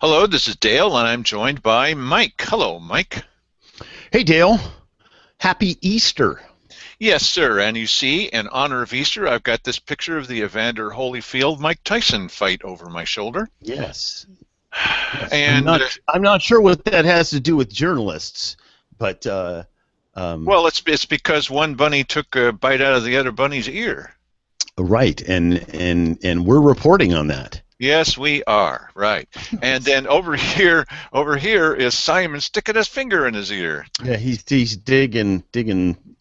Hello, this is Dale, and I'm joined by Mike. Hello, Mike. Hey, Dale. Happy Easter. Yes, sir. And you see, in honor of Easter, I've got this picture of the Evander Holyfield Mike Tyson fight over my shoulder. Yes. Yes. I'm And, not. I'm not sure what that has to do with journalists, but um, well, it's because one bunny took a bite out of the other bunny's ear. right, and we're reporting on that. Yes, we are. Right. And then over here is Simon sticking his finger in his ear. Yeah, he's digging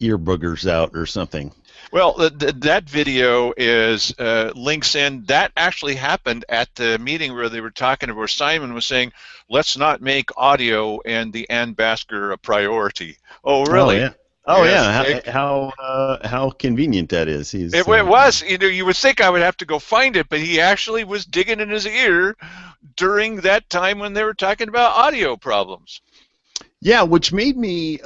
ear boogers out or something. Well, that video is links in. That actually happened at the meeting where they were talking, where Simon was saying, "Let's not make audio and the Ann Basker a priority." Oh, Oh really? yeah. Oh Yes. yeah. How convenient that is. It was. You would think I would have to go find it, but he actually was digging in his ear during that time when they were talking about audio problems. Yeah, which made me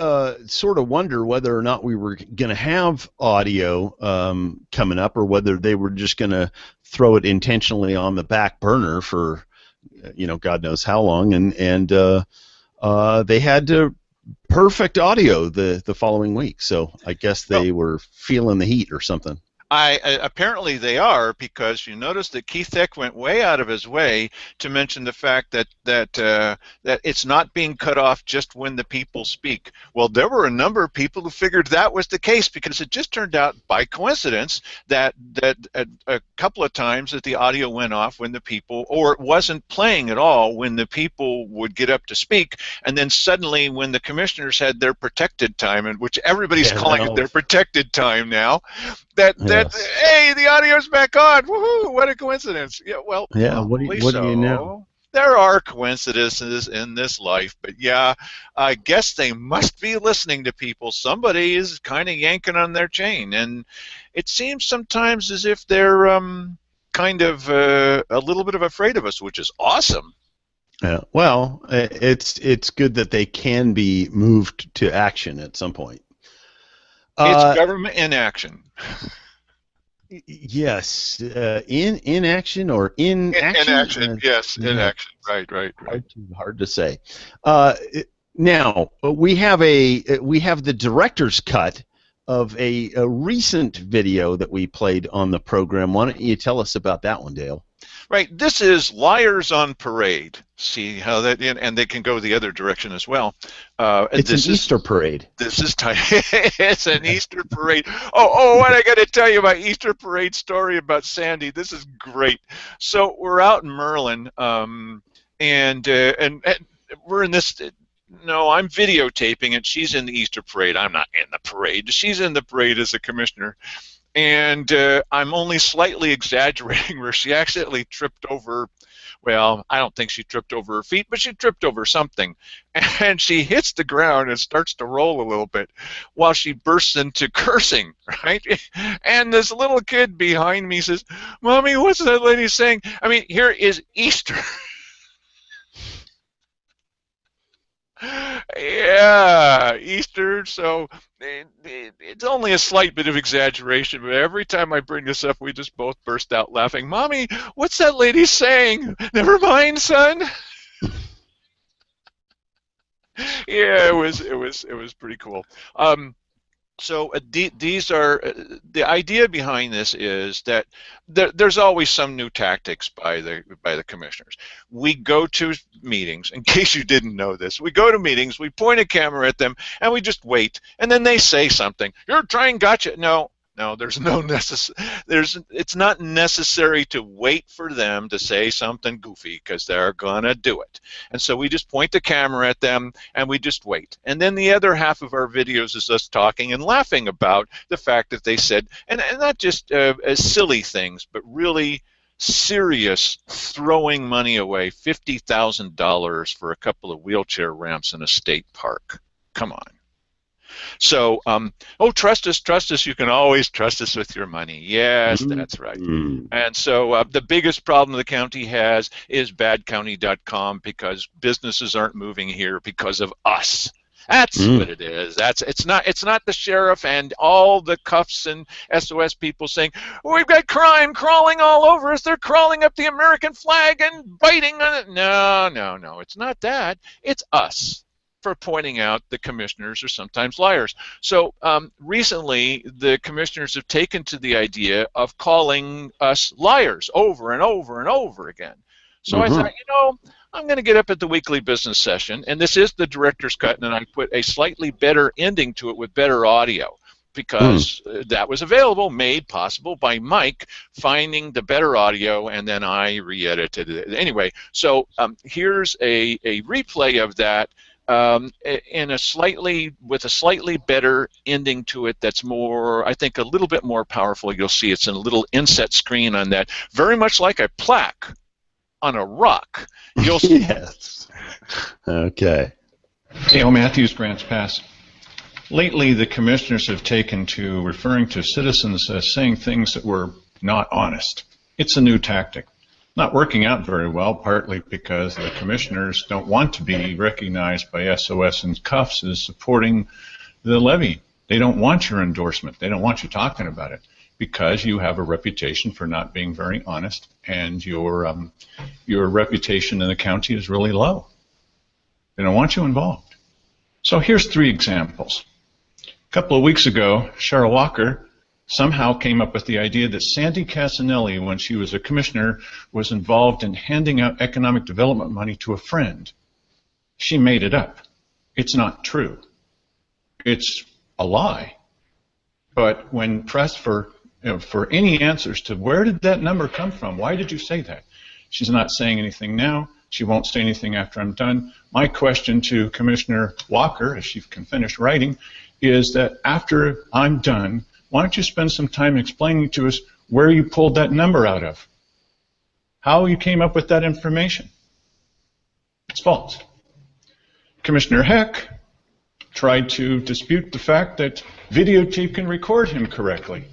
sort of wonder whether or not we were going to have audio coming up, or whether they were just going to throw it intentionally on the back burner for, God knows how long, and they had to perfect audio the following week. So I guess Well, they were feeling the heat or something. Apparently they are, because you notice that Keith Eck went way out of his way to mention the fact that it's not being cut off just when the people speak. Well, there were a number of people who figured that was the case, because it just turned out by coincidence that a couple of times that the audio went off when the people, or it wasn't playing at all when the people would get up to speak, and then suddenly when the commissioners had their protected time, and which everybody's Yeah, calling it no. their protected time now, that Yes. hey, the audio's back on. Woohoo! What a coincidence. Yeah, well, Yeah. probably What do you know? so. There are coincidences in this life, but yeah, I guess they must be listening to people. Somebody is kind of yanking on their chain, and it seems sometimes as if they're kind of a little bit of afraid of us, which is awesome. Yeah. Well, it's good that they can be moved to action at some point. It's Uh, government in action. yes, in action or in In action. action, yes, in Yeah, action. Right, right, right. hard to say. Uh, Now we have the director's cut of a recent video that we played on the program. Why don't you tell us about that one, Dale? Right. This is Liars on Parade. See how that, and they can go the other direction as well. It's an This is Easter parade. this is it's an Easter parade. What I got to tell you about Easter parade story about Sandy. This is great. So we're out in Merlin, and we're in this. No, I'm videotaping it. She's in the Easter parade. I'm not in the parade. She's in the parade as a commissioner. And I'm only slightly exaggerating where she accidentally tripped over, well, I don't think she tripped over her feet, but she tripped over something. And she hits the ground and starts to roll a little bit while she bursts into cursing, right? And this little kid behind me says, "Mommy, what's that lady saying?" I mean, here is Easter. Yeah, Easter. So it's only a slight bit of exaggeration, but every time I bring this up, we just both burst out laughing. "Mommy, what's that lady saying?" "Never mind, son." Yeah, it was pretty cool. So these are the idea behind this is that there's always some new tactics by the commissioners. We go to meetings. In case you didn't know this, we go to meetings. We point a camera at them, and we just wait. And then they say something. "You're trying gotcha." No. No, there's no it's not necessary to wait for them to say something goofy, because they're gonna do it. And so we just point the camera at them and we just wait. And then the other half of our videos is us talking and laughing about the fact that they said, and not just silly things, but really serious, throwing money away, $50,000 for a couple of wheelchair ramps in a state park. Come on. So, trust us. You can always trust us with your money. Yes, that's right. Mm. And so the biggest problem the county has is BadCounty.com, because businesses aren't moving here because of us. That's what it is. It's not the sheriff and all the cuffs and SOS people saying, we've got crime crawling all over us. They're crawling up the American flag and biting on it. No, no, no. It's not that. It's us for pointing out the commissioners are sometimes liars. So recently, the commissioners have taken to the idea of calling us liars over and over and over again. So I thought, I'm going to get up at the weekly business session, and this is the director's cut, and I put a slightly better ending to it with better audio, because that was available, made possible by Mike finding the better audio, and then I re-edited it. Anyway, so here's a replay of that with a slightly better ending to it that's more, I think, a little bit more powerful. You'll see it's in a little inset screen on that, very much like a plaque on a rock. You'll see. Yes. Okay. Dale Matthews, Grants Pass. Lately, the commissioners have taken to referring to citizens as saying things that were not honest. It's a new tactic. Not working out very well, partly because the commissioners don't want to be recognized by SOS and cuffs as supporting the levy. They don't want your endorsement. They don't want you talking about it, because you have a reputation for not being very honest, and your reputation in the county is really low. They don't want you involved. So here's 3 examples. A couple of weeks ago, Cheryl Walker somehow came up with the idea that Sandy Casanelli, when she was a commissioner, was involved in handing out economic development money to a friend. She made it up. It's not true. It's a lie. But when pressed for any answers to where did that number come from, why did you say that, she's not saying anything now. She won't say anything after I'm done. My question to Commissioner Walker, as she can finish writing, is that after I'm done, why don't you spend some time explaining to us where you pulled that number out of, how you came up with that information. It's false. Commissioner Heck tried to dispute the fact that videotape can record him correctly.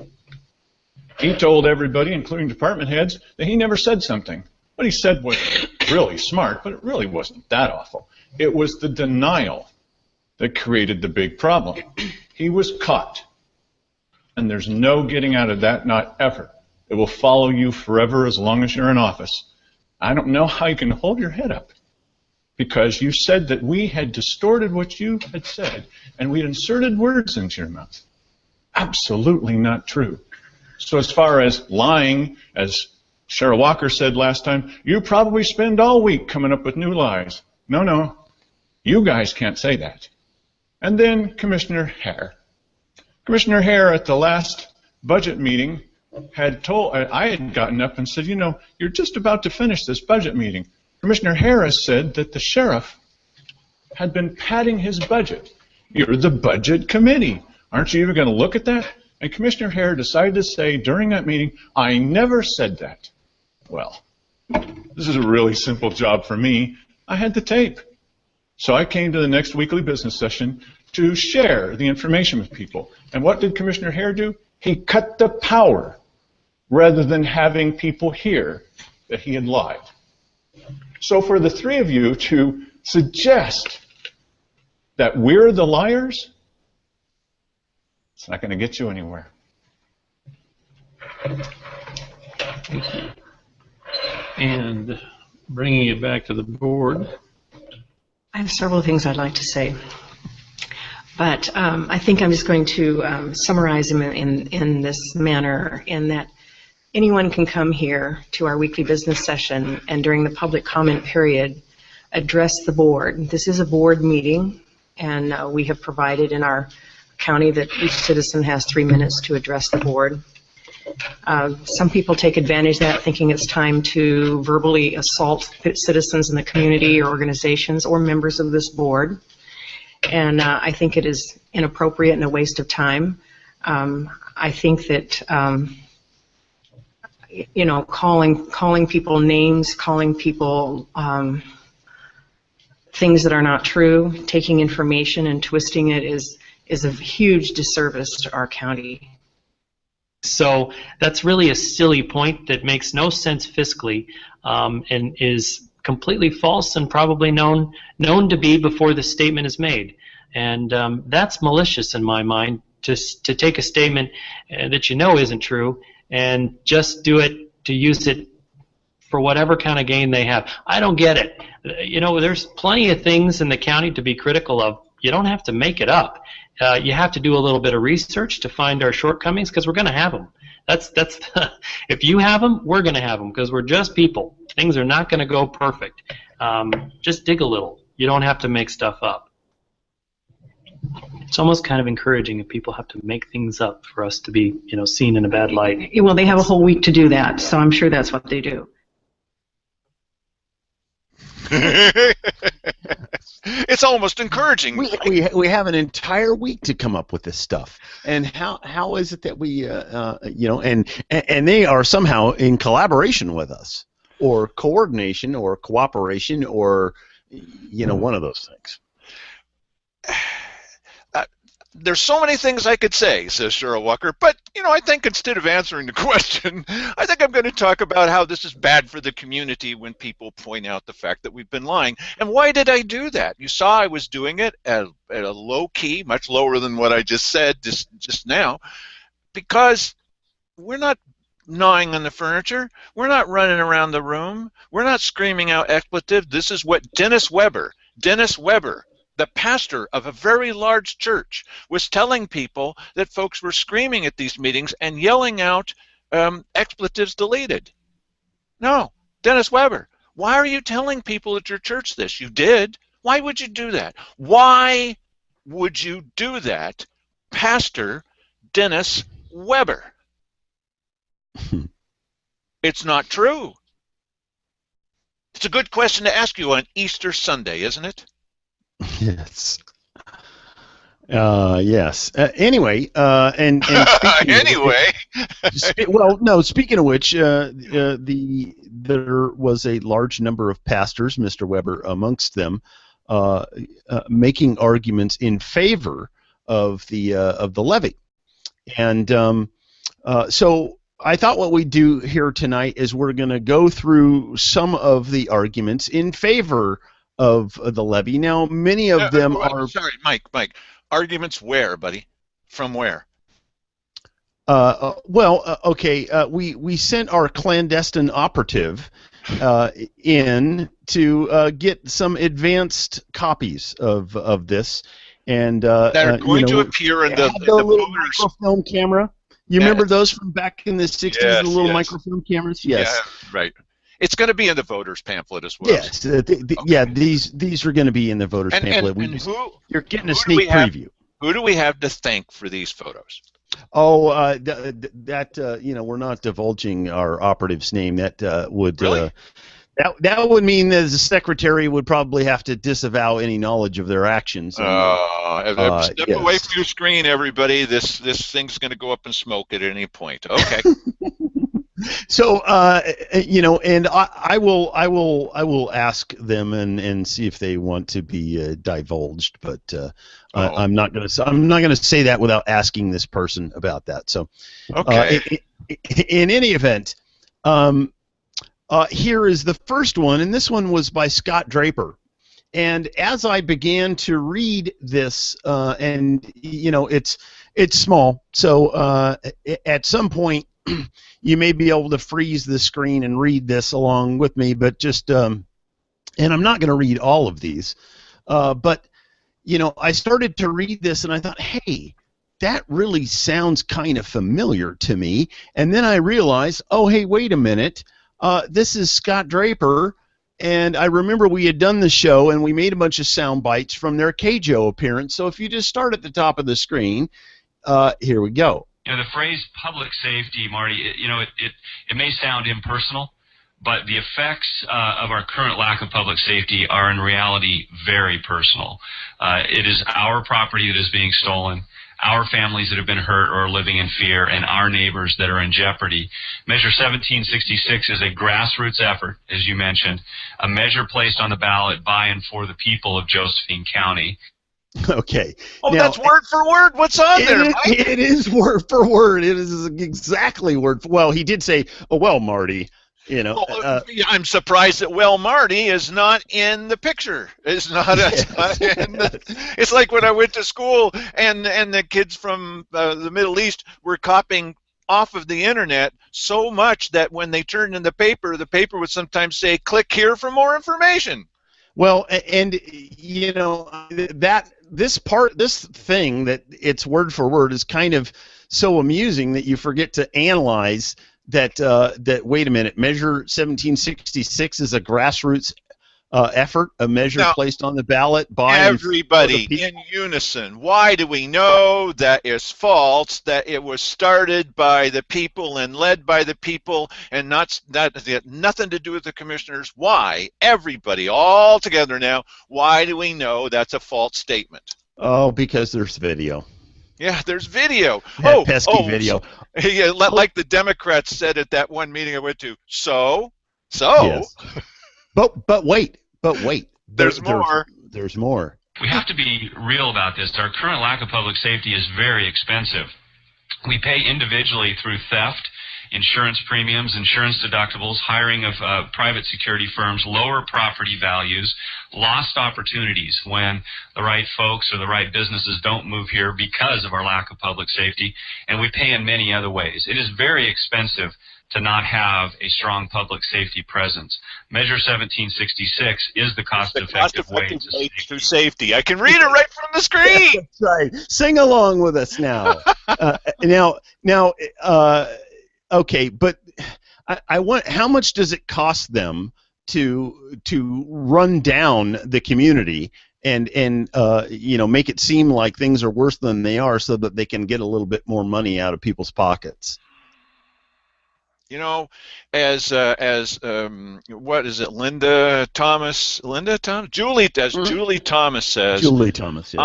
He told everybody, including department heads, that he never said something. What he said was really smart, but it really wasn't that awful. It was the denial that created the big problem. He was caught, and there's no getting out of that, not ever. It will follow you forever as long as you're in office. I don't know how you can hold your head up, because you said that we had distorted what you had said, and we'd inserted words into your mouth. Absolutely not true. So as far as lying, as Cheryl Walker said last time, you probably spend all week coming up with new lies. No, no, you guys can't say that. And then Commissioner Hare. Commissioner Hare at the last budget meeting had told, I had gotten up and said, you're just about to finish this budget meeting. Commissioner Harris said that the sheriff had been padding his budget. You're the budget committee. Aren't you even going to look at that? And Commissioner Hare decided to say during that meeting, I never said that. Well, this is a really simple job for me. I had the tape. So I came to the next weekly business session to share the information with people. And what did Commissioner Hare do? He cut the power rather than having people hear that he had lied. So for the 3 of you to suggest that we're the liars, it's not going to get you anywhere. Thank you. And bringing it back to the board. I have several things I'd like to say, but I think I'm just going to summarize them in this manner, in that anyone can come here to our weekly business session and during the public comment period address the board. This is a board meeting, and we have provided in our county that each citizen has 3 minutes to address the board. Some people take advantage of that, thinking it's time to verbally assault citizens in the community or organizations or members of this board. And I think it is inappropriate and a waste of time. I think that calling people names, calling people things that are not true, taking information and twisting it is a huge disservice to our county. So that's really a silly point that makes no sense fiscally, and is completely false and probably known to be before the statement is made. And that's malicious in my mind, to take a statement that you know isn't true and just do it to use it for whatever kind of gain they have. I don't get it. You know, there's plenty of things in the county to be critical of. You don't have to make it up. You have to do a little bit of research to find our shortcomings, because we're going to have them. That's if you have them, we're going to have them, because we're just people. Things are not going to go perfect. Just dig a little. You don't have to make stuff up. It's almost kind of encouraging if people have to make things up for us to be, you know, seen in a bad light. Well, they have a whole week to do that, so I'm sure that's what they do. It's almost encouraging. We have an entire week to come up with this stuff, and how is it that we you know, and they are somehow in collaboration with us, or coordination, or cooperation, or you know, one of those things. There's so many things I could say, says Cheryl Walker, but, you know, I think instead of answering the question, I think I'm going to talk about how this is bad for the community when people point out the fact that we've been lying. And why did I do that? You saw I was doing it at a low key, much lower than what I just said just now, because we're not gnawing on the furniture. We're not running around the room. We're not screaming out expletive. This is what Dennis Weber, the pastor of a very large church, was telling people that folks were screaming at these meetings and yelling out expletives deleted. No, Dennis Weber, why are you telling people at your church this? You did. Why would you do that? Why would you do that, Pastor Dennis Weber? It's not true. It's a good question to ask you on Easter Sunday, isn't it? Yes. Yes. Anyway, and anyway. Well, no. Speaking of which, there was a large number of pastors, Mr. Weber amongst them, making arguments in favor of the levy, and so I thought what we'd do here tonight is we're going to go through some of the arguments in favor of the levy. Now, many of them are... Sorry, Mike. Arguments where, buddy? From where? Okay. We sent our clandestine operative in to get some advanced copies of this, and that are going to appear in the little microfilm camera. You remember those from back in the 60s, yes, the little microfilm cameras? Yes. Yeah, right. It's going to be in the Voters Pamphlet as well. Yes, okay. Yeah, these are going to be you are getting a sneak preview. Who do we have to thank for these photos? Oh, we're not divulging our operative's name. That would really? That would mean that the secretary would probably have to disavow any knowledge of their actions. Step away from your screen, everybody. This thing's going to go up in smoke at any point. Okay. So and I will ask them and see if they want to be divulged, but I'm not going to say that without asking this person about that. So, okay. In any event, here is the first one, and this one was by Scott Draper. And as I began to read this, and it's small, so at some point. You may be able to freeze the screen and read this along with me, but just, and I'm not going to read all of these, but, I started to read this and I thought, hey, that really sounds kind of familiar to me. And then I realized, oh, hey, wait a minute, this is Scott Draper, and I remember we had done the show and we made a bunch of sound bites from their KAJO appearance. So if you just start at the top of the screen, here we go. The phrase public safety, Marty, it may sound impersonal, but the effects of our current lack of public safety are in reality very personal. It is our property that is being stolen, our families that have been hurt or are living in fear, and our neighbors that are in jeopardy. Measure 1766 is a grassroots effort, as you mentioned, a measure placed on the ballot by and for the people of Josephine County. Okay. Oh, now, that's word for word. What's on there, Mike? It is word for word. It is exactly word for. Well, he did say, "Oh well, Marty." You know, Well, yeah, I'm surprised that Marty is not in the picture. It's not. It's, not in it's like when I went to school and the kids from the Middle East were copying off of the internet so much that when they turned in the paper would sometimes say, "Click here for more information." well, and you know that this thing that it's word for word is kind of so amusing that you forget to analyze that wait a minute, Measure 1766 is a grassroots effort, a measure Now, placed on the ballot by everybody in unison. Why do we know that it's false, that it was started by the people and led by the people and not nothing to do with the commissioners? Why? Everybody all together now, why do we know that's a false statement? Oh, because there's video. Yeah, there's video. That pesky video. Yeah, like the Democrats said at that one meeting I went to. So. Yes. But wait. There's more. There's more. We have to be real about this. Our current lack of public safety is very expensive. We pay individually through theft, insurance premiums, insurance deductibles, hiring of private security firms, lower property values, lost opportunities when the right folks or the right businesses don't move here because of our lack of public safety, and we pay in many other ways. It is very expensive to not have a strong public safety presence. Measure 1766 is the cost-effective way to safety. I can read it right from the screen. That's right. Sing along with us now. Okay, but I want. How much does it cost them to run down the community and make it seem like things are worse than they are, so that they can get a little bit more money out of people's pockets? You know, as what is it, Julie Thomas says. Julie Thomas, yes.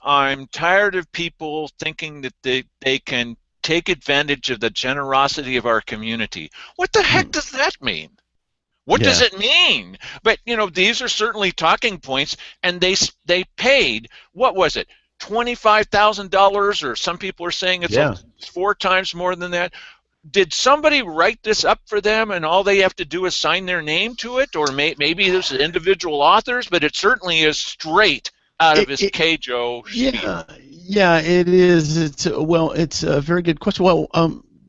I'm tired of people thinking that they can take advantage of the generosity of our community. What the heck does that mean? What does it mean? But these are certainly talking points, and they paid, what was it, $25,000, or some people are saying it's 4 times more than that. Did somebody write this up for them, and all they have to do is sign their name to it? Or maybe there's individual authors, but it certainly is straight out of his KAJO speech. Yeah, it is. It's a very good question. Well,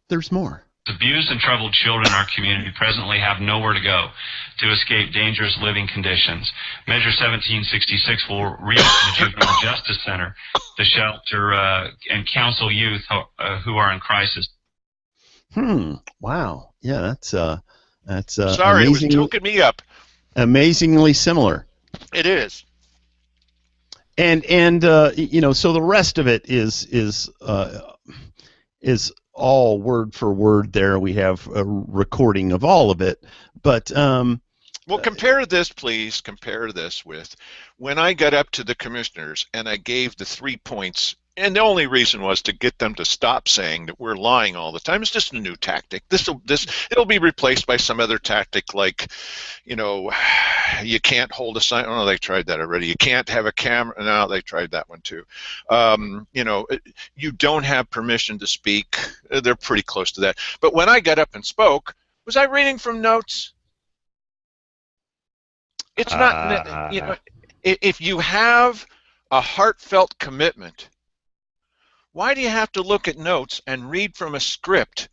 there's more. Abused and troubled children in our community presently have nowhere to go to escape dangerous living conditions. Measure 1766 will reopen the Juvenile Justice Center to shelter and counsel youth who are in crisis. Wow. Yeah, that's sorry, it was choking me up. Amazingly similar. It is. And so the rest of it is all word for word there. We have a recording of all of it, but well, compare this, please. Compare this with when I got up to the commissioners and I gave the 3 points. And the only reason was to get them to stop saying that we're lying all the time. It's just a new tactic. It'll be replaced by some other tactic, like, you can't hold a sign. Oh, no, they tried that already. You can't have a camera. No, they tried that one too. You don't have permission to speak. They're pretty close to that. But when I got up and spoke, was I reading from notes? It's not. If you have a heartfelt commitment, why do you have to look at notes and read from a script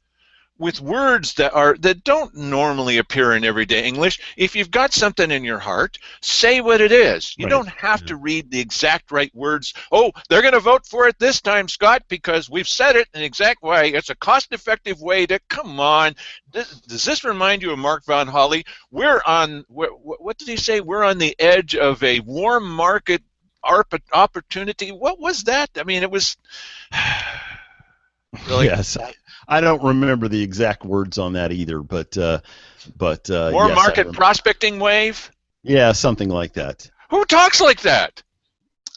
with words that don't normally appear in everyday English? If you've got something in your heart, say what it is. You don't have to read the exact right words. Oh, they're going to vote for it this time, Scott, because we've said it in the exact way. It's a cost-effective way to, come on. Does this remind you of Mark Von Holly? We're on, what did he say? We're on the edge of a warm market opportunity. What was that? I mean, it was really. Yes, I don't remember the exact words on that either, but warm market prospecting wave. Yeah, something like that. Who talks like that?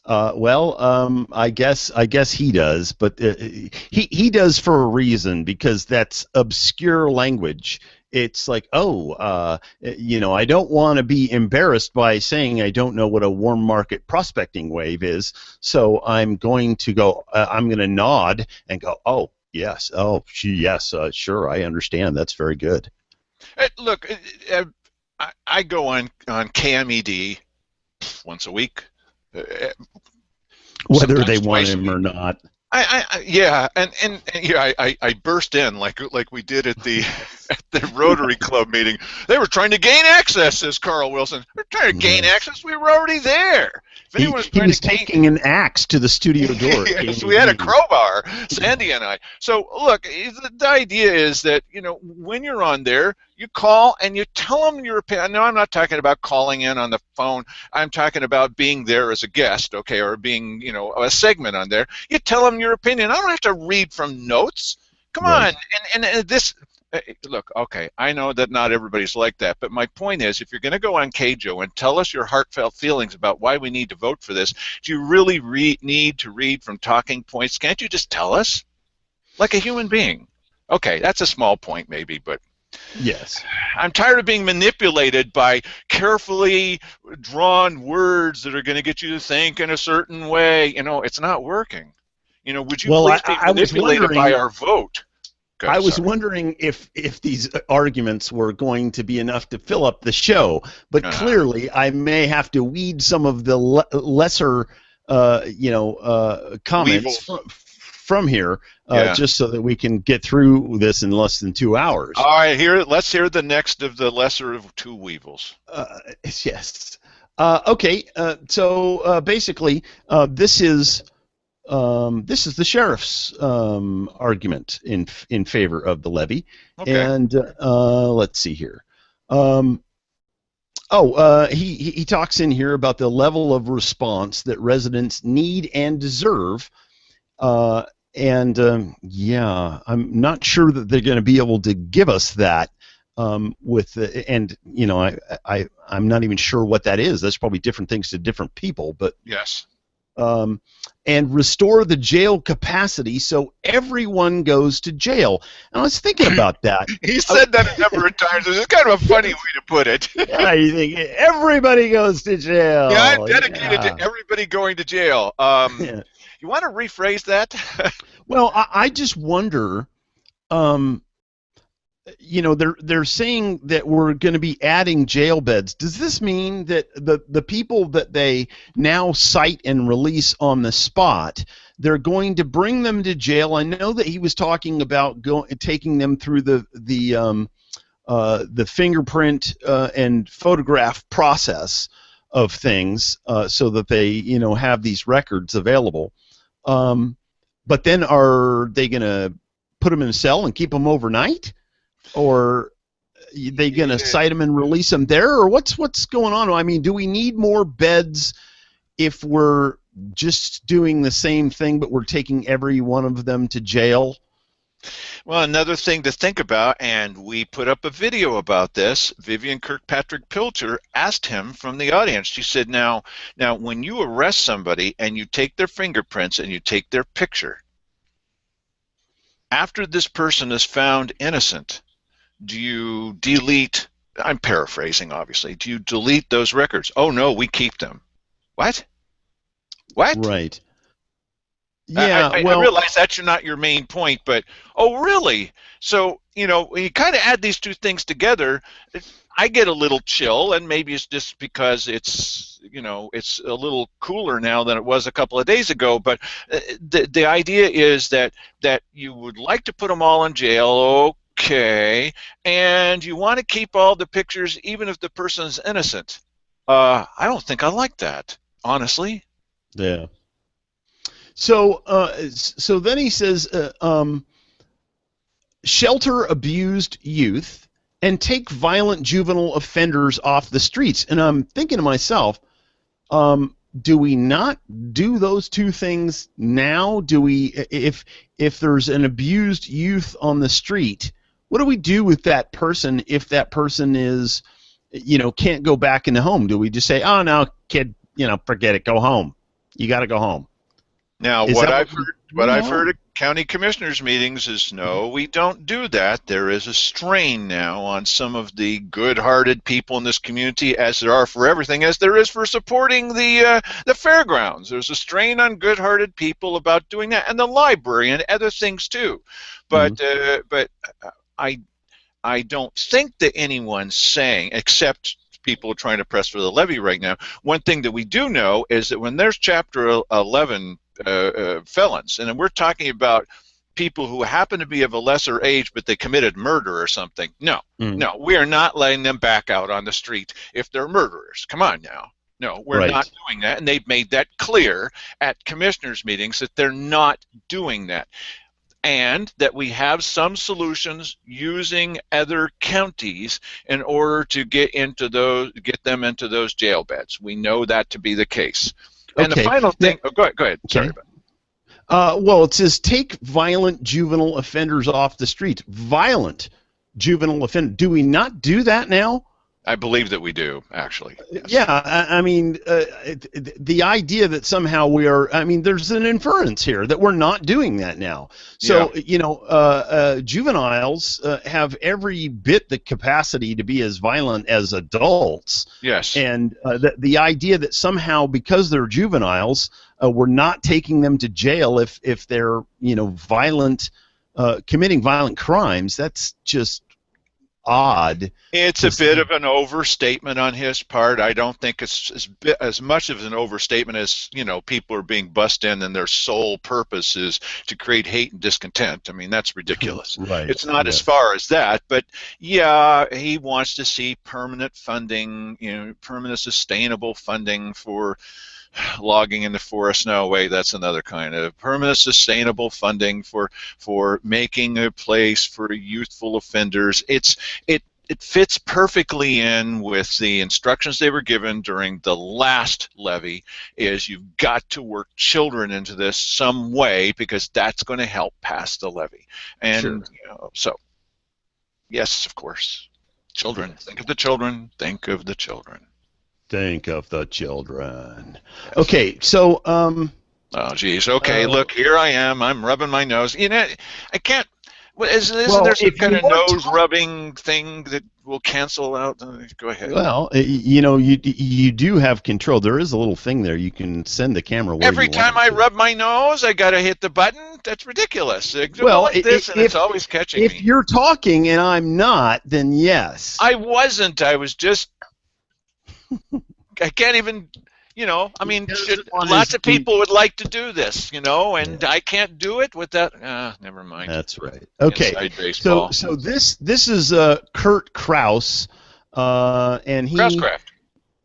I guess he does, but he does for a reason, because that's obscure language. It's like, I don't want to be embarrassed by saying I don't know what a warm market prospecting wave is, so I'm going to go, I'm going to nod and go, oh, yes, yes, sure, I understand, that's very good. Look, I go on KMED once a week. Whether they sometimes want twice a him week. or not. Yeah, and yeah, I burst in like we did at the at the Rotary Club meeting. They were trying to gain access, says Carl Wilson. They're trying to gain access. We were already there. If anyone was He trying was to gain, taking an axe to the studio door. yes, we had a crowbar, Sandy and I. So look, the idea is that when you're on there, you call and you tell them your opinion. No, I'm not talking about calling in on the phone. I'm talking about being there as a guest, okay, or being a segment on there. You tell them your opinion. I don't have to read from notes. Come on, and this. Look, okay, I know that not everybody's like that, but my point is, if you're going to go on KAJO and tell us your heartfelt feelings about why we need to vote for this, do you really need to read from talking points? Can't you just tell us? Like a human being. Okay, that's a small point maybe, but yes. I'm tired of being manipulated by carefully drawn words that are going to get you to think in a certain way. It's not working. Would you please be manipulated by our vote? I was wondering if these arguments were going to be enough to fill up the show, but clearly I may have to weed some of the lesser, comments from here, just so that we can get through this in less than 2 hours. All right, let's hear the next of the lesser of two weevils. Yes. Okay. So basically, this is the sheriff's argument in favor of the levy, and let's see here. He talks in here about the level of response that residents need and deserve, I'm not sure that they're going to be able to give us that. I'm not even sure what that is. That's probably different things to different people, but yes. And restore the jail capacity so everyone goes to jail. And I was thinking about that. He said that a number of times. It's kind of a funny way to put it. Yeah, you think everybody goes to jail. Yeah, I'm dedicated to everybody going to jail. You want to rephrase that? Well, I just wonder. They're saying that we're going to be adding jail beds. Does this mean that the people that they now cite and release on the spot, they're going to bring them to jail? I know that he was talking about taking them through the fingerprint and photograph process of things, so that they have these records available. But then are they going to put them in a cell and keep them overnight? Or are they going to cite them and release them there? Or what's going on? I mean, do we need more beds if we're just doing the same thing, but we're taking every one of them to jail? Well, another thing to think about, and we put up a video about this. Vivian Kirkpatrick Pilcher asked him from the audience. She said, now when you arrest somebody and you take their fingerprints and you take their picture, after this person is found innocent, do you delete, I'm paraphrasing obviously, do you delete those records? Oh no, we keep them. What? Right. Yeah, I realize that's not your main point, but oh really? So, when you kind of add these two things together, I get a little chill, and maybe it's just because it's a little cooler now than it was a couple of days ago, but the idea is that you would like to put them all in jail, okay, and you want to keep all the pictures even if the person's innocent. I don't think I like that, honestly. Yeah. So then he says, shelter abused youth and take violent juvenile offenders off the streets. And I'm thinking to myself, do we not do those two things now? Do we, if there's an abused youth on the street, what do we do with that person if that person is, can't go back in the home? Do we just say, oh, no, kid, forget it, go home. You got to go home. Now, what I've heard at county commissioners meetings is no, we don't do that. There is a strain now on some of the good-hearted people in this community, as there are for everything, as there is for supporting the fairgrounds. There's a strain on good-hearted people about doing that, and the library and other things too. But I don't think that anyone's saying, except people are trying to press for the levy right now. One thing that we do know is that when there's Chapter 11 felons, and we're talking about people who happen to be of a lesser age, but they committed murder or something. No, no, we are not letting them back out on the street if they're murderers. Come on now. No, we're not doing that, and they've made that clear at commissioners' meetings that they're not doing that, and that we have some solutions using other counties in order to get them into those jail beds. We know that to be the case. And the final thing. Oh, go ahead. Sorry about it. Well, it says take violent juvenile offenders off the street. Violent juvenile offender. Do we not do that now? I believe that we do, actually. Yes. Yeah, I mean, the idea that somehow we are, I mean, there's an inference here that we're not doing that now. So, you know, juveniles have every bit the capacity to be as violent as adults. Yes. And the idea that somehow because they're juveniles, we're not taking them to jail if they're, you know, violent, committing violent crimes, that's just odd. It's a bit of an overstatement on his part. I don't think it's as much of an overstatement as, you know, people are being bussed in and their sole purpose is to create hate and discontent. I mean, that's ridiculous. Right. It's not as far as that, but yeah, he wants to see permanent funding, you know, permanent sustainable funding for logging in the forest. No, wait, that's another kind of permanent sustainable funding for making a place for youthful offenders. It fits perfectly in with the instructions they were given during the last levy, is you've got to work children into this some way because that's going to help pass the levy. And you know, so yes, of course, children. Think of the children. Think of the children. Think of the children. Okay, so oh geez. Okay, look, here I am. I'm rubbing my nose. You know, I can't. Isn't there some kind of nose rubbing thing that will cancel out? Go ahead. Well, you know, you do have control. There is a little thing there. You can send the camera where every you time want I to. rub my nose, I got to hit the button. That's ridiculous. Well, like this, and it's always catching me. If you're talking and I'm not, then yes. I wasn't. I was just. I can't even, you know, I mean, lots of people would like to do this, you know, and I can't do it without, never mind. That's right. Okay, so this is Kurt Kraus, and he... Krauscraft.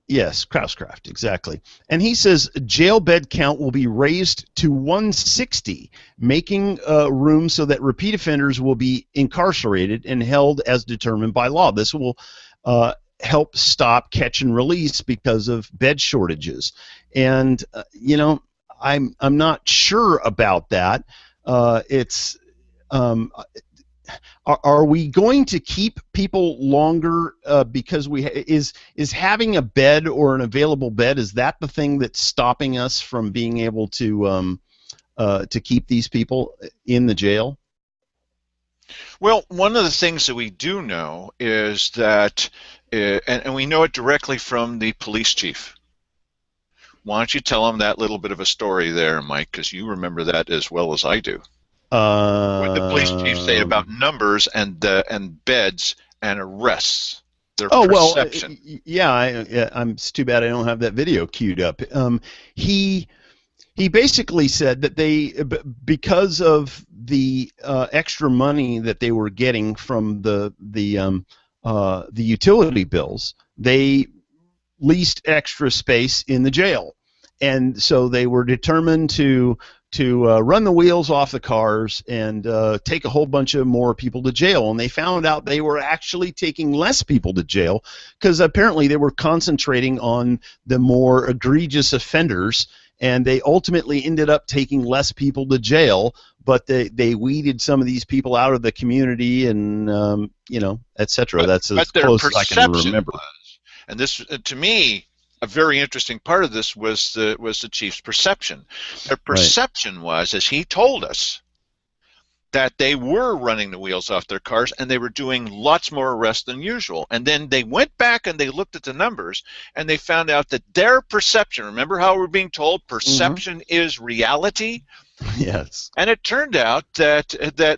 Yes, Krauscraft, exactly. And he says jail bed count will be raised to 160, making room so that repeat offenders will be incarcerated and held as determined by law. This will help stop catch and release because of bed shortages. And you know, I'm not sure about that. Are we going to keep people longer because is having a bed or an available bed, is that the thing that's stopping us from being able to keep these people in the jail? Well, one of the things that we do know is that, and we know it directly from the police chief. Why don't you tell him that little bit of a story there, Mike, because you remember that as well as I do. What the police chief say about numbers and beds and arrests. Their perception. Well, yeah, it's too bad I don't have that video queued up. He basically said that because of the extra money that they were getting from the utility bills, they leased extra space in the jail, and so they were determined to run the wheels off the cars and take a whole bunch of more people to jail. And they found out they were actually taking less people to jail because apparently they were concentrating on the more egregious offenders. And they ultimately ended up taking less people to jail, but they weeded some of these people out of the community and, you know, et cetera. That's as close as I can remember. And this, to me, a very interesting part of this was the chief's perception. Their perception was, as he told us, that they were running the wheels off their cars and they were doing lots more arrests than usual. And then they went back and they looked at the numbers and they found out that their perception, remember how we're being told perception is reality? Yes. And it turned out that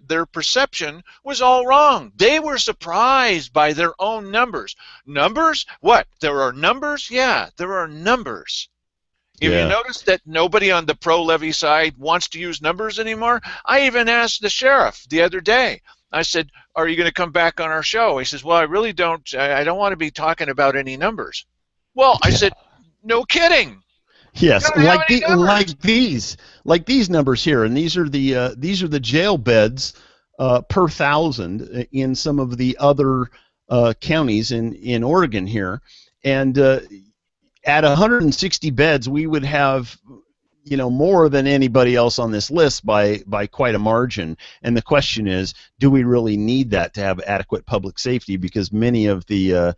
their perception was all wrong. They were surprised by their own numbers. Numbers? What? There are numbers? Yeah, there are numbers. If you Yeah. notice that nobody on the pro-levy side wants to use numbers anymore, I even asked the sheriff the other day. I said, "Are you going to come back on our show?" He says, "Well, I really don't. I don't want to be talking about any numbers." Well, I said, "No kidding." Yes, You don't have any numbers. like these numbers here, and these are the jail beds per thousand in some of the other counties in Oregon here, and at 160 beds, we would have, more than anybody else on this list by quite a margin. And the question is, do we really need that to have adequate public safety? Because many of the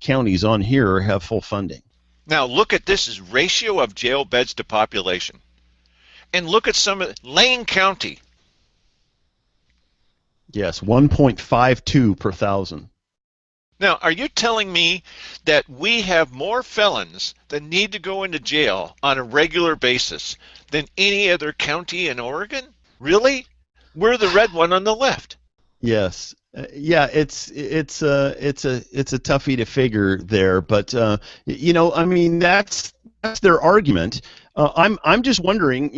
counties on here have full funding. Now look at this as ratio of jail beds to population, and look at some of Lane County. Yes, 1.52 per thousand. Now, are you telling me that we have more felons that need to go into jail on a regular basis than any other county in Oregon? Really? We're the red one on the left. Yes. Yeah, it's a toughie to figure there, but I mean that's their argument. I'm just wondering,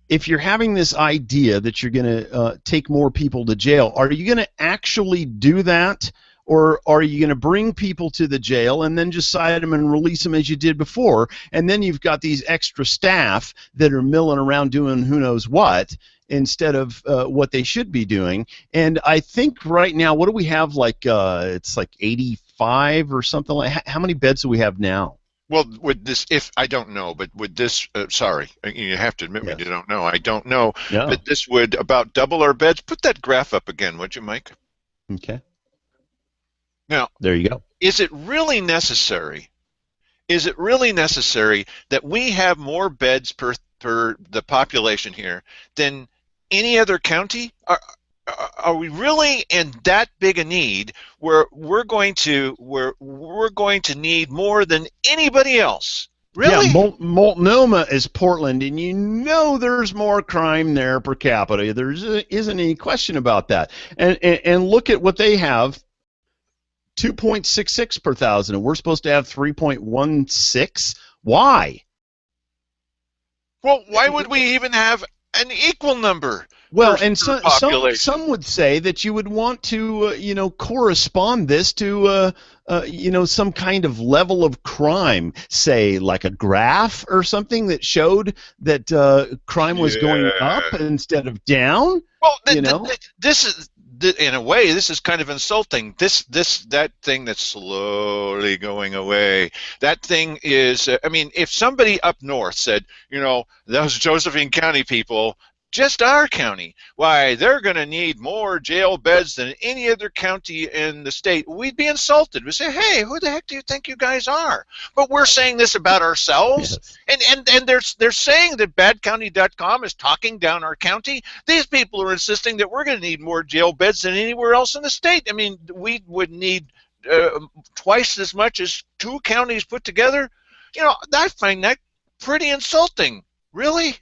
if you're having this idea that you're going to take more people to jail, are you going to actually do that, or are you going to bring people to the jail and then just cite them and release them as you did before, and then you've got these extra staff that are milling around doing who knows what instead of what they should be doing? And I think right now, what do we have? It's like 85 or something like. How many beds do we have now? Well, with this, if I don't know, but with this, sorry, you have to admit Yes. you don't know. I don't know, Yeah. but this would about double our beds. Put that graph up again, would you, Mike? Okay. Now, There you go. is it really necessary? Is it really necessary that we have more beds per the population here than any other county? Are we really in that big a need where we're going to need more than anybody else? Really? Yeah, Multnomah is Portland, and there's more crime there per capita. There isn't any question about that. And look at what they have, 2.66 per thousand, and we're supposed to have 3.16. Why? Well, why would we even have an equal number? Well, per and population? some would say that you would want to, correspond this to, some kind of level of crime, say like a graph or something that showed that crime was going up instead of down. Well, this is in a way, this is kind of insulting. That thing that's slowly going away. That thing is. I mean, if somebody up north said, those Josephine County people, just our county, why, they're going to need more jail beds than any other county in the state, we'd be insulted. We'd say, hey, who the heck do you think you guys are? But we're saying this about ourselves. Yes. And they're saying that BadCounty.com is talking down our county. These people are insisting that we're going to need more jail beds than anywhere else in the state. I mean, we would need twice as much as two counties put together. I find that pretty insulting. Really?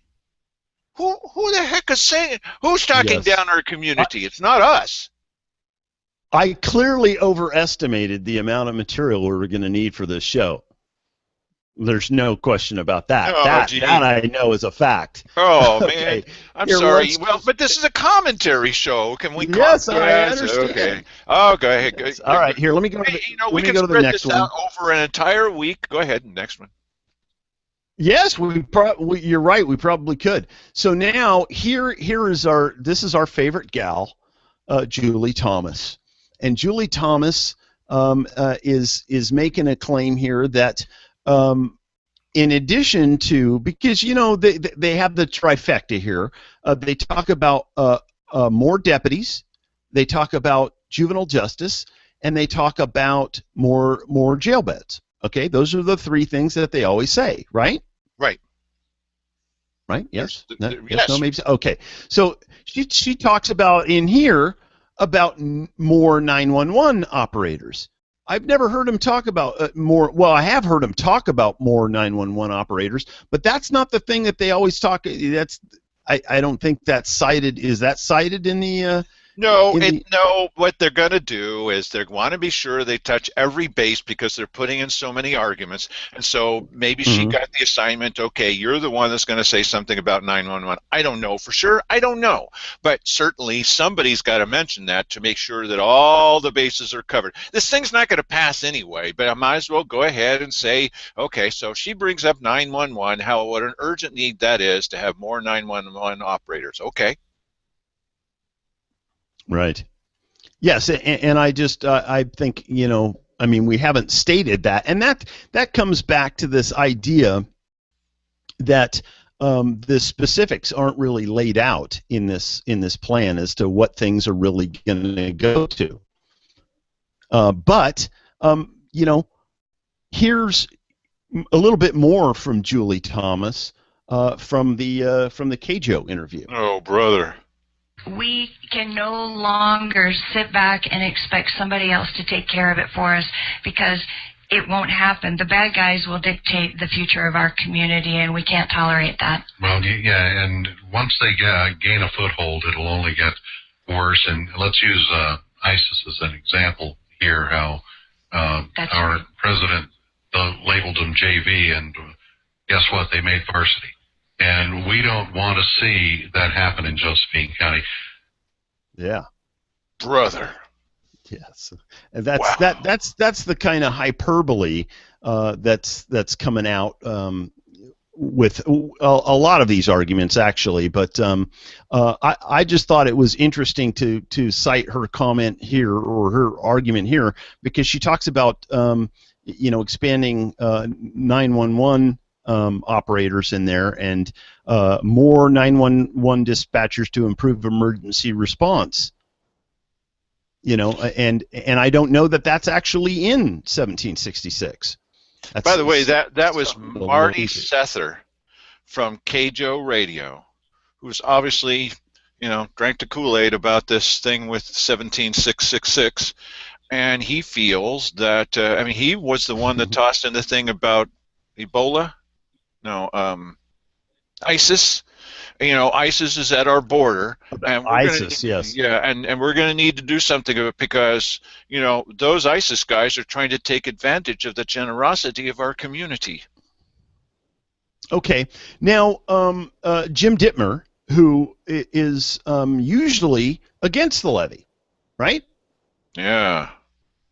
Who the heck is saying it? Who's talking down our community? It's not us. I clearly overestimated the amount of material we were going to need for this show. There's no question about that. That I know is a fact. Oh, okay. Man. I'm sorry. Well, but this is a commentary show. Can we? Yes, I understand. Okay. Oh, go ahead. Yes. All right, here, let me go to the, we can spread this out over an entire week. Go ahead, next one. Yes, you're right. We probably could. So now this is our favorite gal, Julie Thomas, and Julie Thomas is making a claim here that in addition to, because they have the trifecta here, they talk about more deputies, they talk about juvenile justice, and they talk about more jail beds. Okay, those are the three things that they always say, right? Right. Right? Yes. Yes. No, maybe. Okay. So she talks about in here about more 911 operators. I've never heard him talk about more. Well, I have heard him talk about more 911 operators, but that's not the thing that they always talk. I don't think that's cited. Is that cited in the? No, no. What they're going to do is they want to be sure they touch every base because they're putting in so many arguments. And so maybe she got the assignment. Okay, you're the one that's going to say something about 911. I don't know for sure. I don't know, but certainly somebody's got to mention that to make sure that all the bases are covered. This thing's not going to pass anyway, but I might as well go ahead and say, okay, so she brings up 911. What an urgent need that is to have more 911 operators. Okay. Right. Yes, and I just I think, I mean, we haven't stated that, and that comes back to this idea that the specifics aren't really laid out in this plan as to what things are really going to go to. But here's a little bit more from Julie Thomas from the KAJO interview. Oh, brother. We can no longer sit back and expect somebody else to take care of it for us, because it won't happen. The bad guys will dictate the future of our community, and we can't tolerate that. Well, yeah, and once they gain a foothold, it'll only get worse. And let's use ISIS as an example here, how our president labeled them JV, and guess what? They made varsity. And we don't want to see that happen in Josephine County. Yeah, brother. Yes, and that's the kind of hyperbole that's coming out with a lot of these arguments, actually. But I just thought it was interesting to cite her comment here, or her argument here, because she talks about expanding 911. Operators in there, and more 911 dispatchers to improve emergency response. And I don't know that that's actually in 1766. By the way, that was Marty Sether from KAJO Radio, who's obviously drank the Kool-Aid about this thing with 17666, and he feels that he was the one that tossed in the thing about Ebola. No, ISIS. ISIS is at our border, and yes. Yeah, and we're going to need to do something of it, because those ISIS guys are trying to take advantage of the generosity of our community. Okay, now Jim Dittmer, who is usually against the levy, right? Yeah.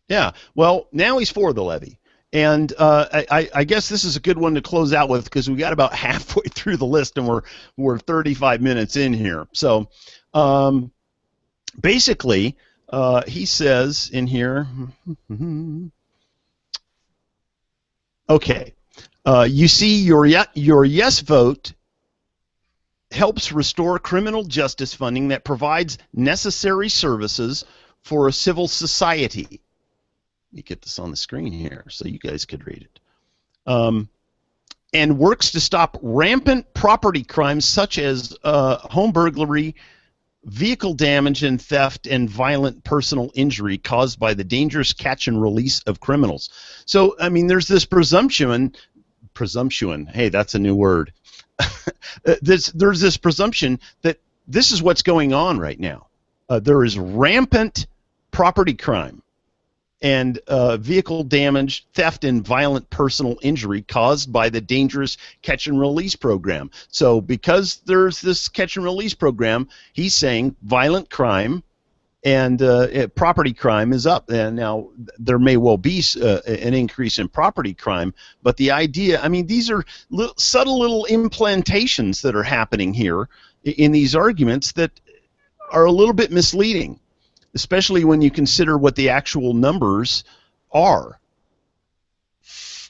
Yeah. Well, now he's for the levy. And I guess this is a good one to close out with, because we got about halfway through the list, and we're 35 minutes in here. So basically, he says in here, okay, you see, your yes vote helps restore criminal justice funding that provides necessary services for a civil society. Let me get this on the screen here so you guys could read it. And works to stop rampant property crimes such as home burglary, vehicle damage and theft, and violent personal injury caused by the dangerous catch and release of criminals. So, I mean, there's this presumption, hey, that's a new word. There's this presumption that this is what's going on right now. There is rampant property crime and vehicle damage, theft, and violent personal injury caused by the dangerous catch and release program. So because there's this catch and release program, he's saying violent crime and property crime is up. And now there may well be an increase in property crime, but the idea, I mean, these are subtle little implantations that are happening here in these arguments that are a little bit misleading, especially when you consider what the actual numbers are.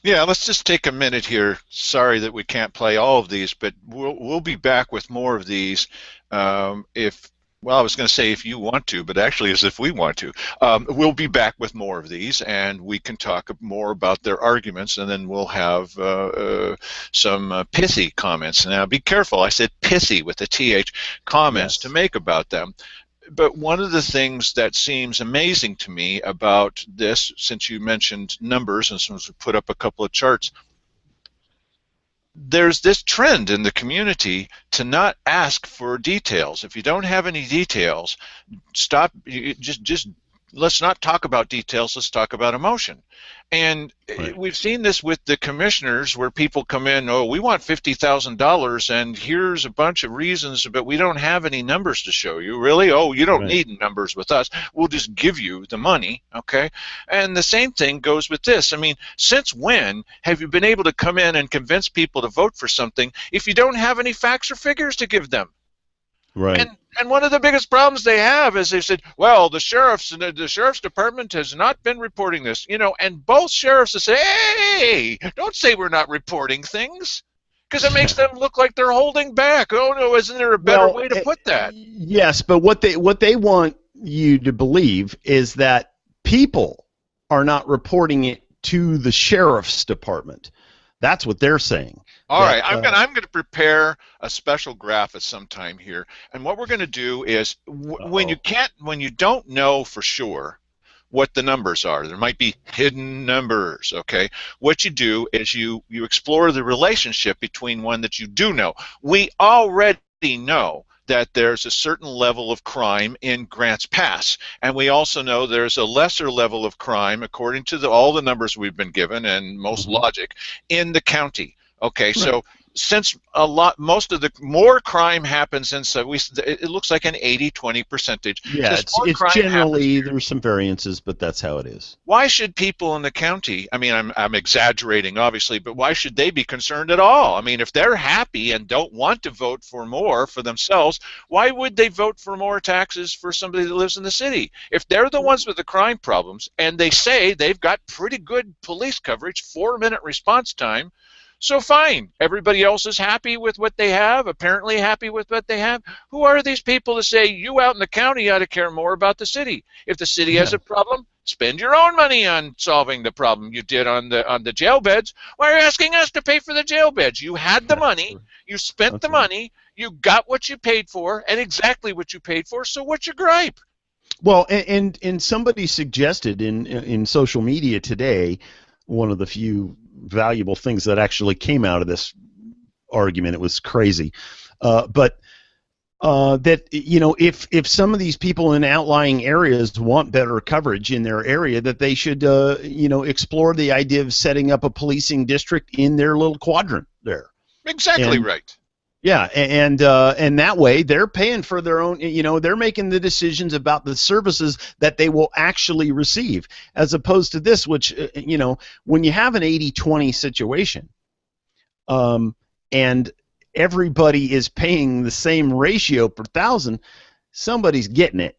Yeah, let's just take a minute here. Sorry that we can't play all of these, but we'll be back with more of these well, I was going to say if you want to, but actually as if we want to. We'll be back with more of these, and we can talk more about their arguments, and then we'll have some pithy comments. Now, be careful. I said pithy with a TH comments to make about them. but one of the things that seems amazing to me about this, since you mentioned numbers and since we put up a couple of charts, there's this trend in the community to not ask for details. If you don't have any details, stop. Just let's not talk about details. Let's talk about emotion. And Right. we've seen this with the commissioners, where people come in, oh, we want $50,000, and here's a bunch of reasons, but we don't have any numbers to show you. Really? Oh, you don't Right. need numbers with us. We'll just give you the money, okay? And the same thing goes with this. I mean, since when have you been able to come in and convince people to vote for something if you don't have any facts or figures to give them? Right. And one of the biggest problems they have is they said, well, the sheriff's department has not been reporting this, and both sheriffs say, hey, don't say we're not reporting things, because it makes them look like they're holding back. Oh no, isn't there a better way to put that? Yes, but what they want you to believe is that people are not reporting it to the sheriff's department. That's what they're saying. All right, I'm gonna prepare a special graph at some time here, and what we're gonna do is when you don't know for sure what the numbers are, there might be hidden numbers. Okay, what you do is you explore the relationship between one that you do know. We already know that there's a certain level of crime in Grants Pass, and we also know there's a lesser level of crime, according to all the numbers we've been given and most logic, in the county. Okay, right. So since most of the more crime happens in, so it looks like an 80-20 percentage. Yeah, it's generally there's some variances, but that's how it is. Why should people in the county? I mean, I'm exaggerating, obviously, but why should they be concerned at all? I mean, if they're happy and don't want to vote for more for themselves, why would they vote for more taxes for somebody that lives in the city? If they're the ones with the crime problems and they say they've got pretty good police coverage, 4-minute response time. So fine, everybody else is happy with what they have, apparently happy with what they have. Who are these people to say you out in the county ought to care more about the city? If the city has a problem, spend your own money on solving the problem you did on the jail beds. Why are you asking us to pay for the jail beds? You had the money, you spent the money, you got what you paid for, and exactly what you paid for, so what's your gripe? Well, and somebody suggested in social media today, one of the few valuable things that actually came out of this argument. It was crazy, but that if some of these people in outlying areas want better coverage in their area, that they should explore the idea of setting up a policing district in their little quadrant there. Exactly right. Yeah, and that way they're paying for their own, they're making the decisions about the services that they will actually receive, as opposed to this, which, when you have an 80-20 situation, and everybody is paying the same ratio per thousand, somebody's getting it.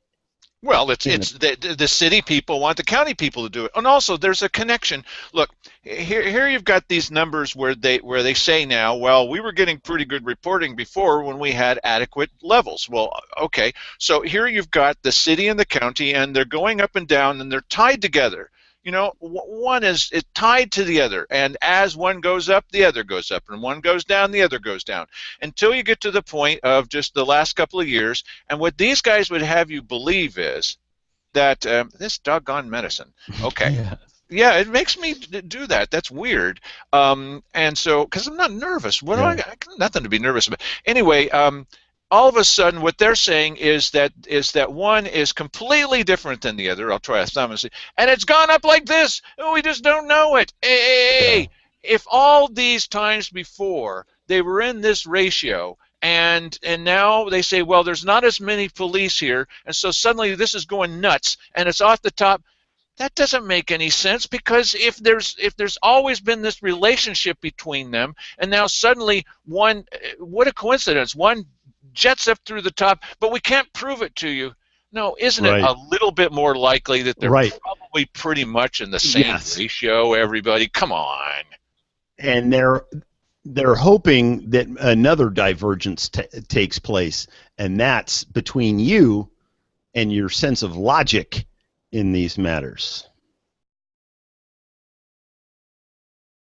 Well, it's the city people want the county people to do it, and also there's a connection. Look, here you've got these numbers where they say now, well, we were getting pretty good reporting before when we had adequate levels. Well, okay, so here you've got the city and the county, and they're going up and down, and they're tied together. One is tied to the other, and as one goes up, the other goes up, and one goes down, the other goes down, until you get to the point of just the last couple of years. And what these guys would have you believe is that this doggone medicine. Okay. Yeah, it makes me do that. That's weird. And so, because I'm not nervous. What do I got nothing to be nervous about. Anyway, all of a sudden, what they're saying is that one is completely different than the other. I'll try a thumb and see. And it's gone up like this. We just don't know it. Hey, if all these times before they were in this ratio, and now they say, well, there's not as many police here, and so suddenly this is going nuts, and it's off the top. That doesn't make any sense, because if there's always been this relationship between them, and now suddenly one, what a coincidence, one jets up through the top, but we can't prove it to you. No, isn't it a little bit more likely that they're probably pretty much in the same ratio, everybody? Come on. And they're hoping that another divergence takes place, and that's between you and your sense of logic in these matters.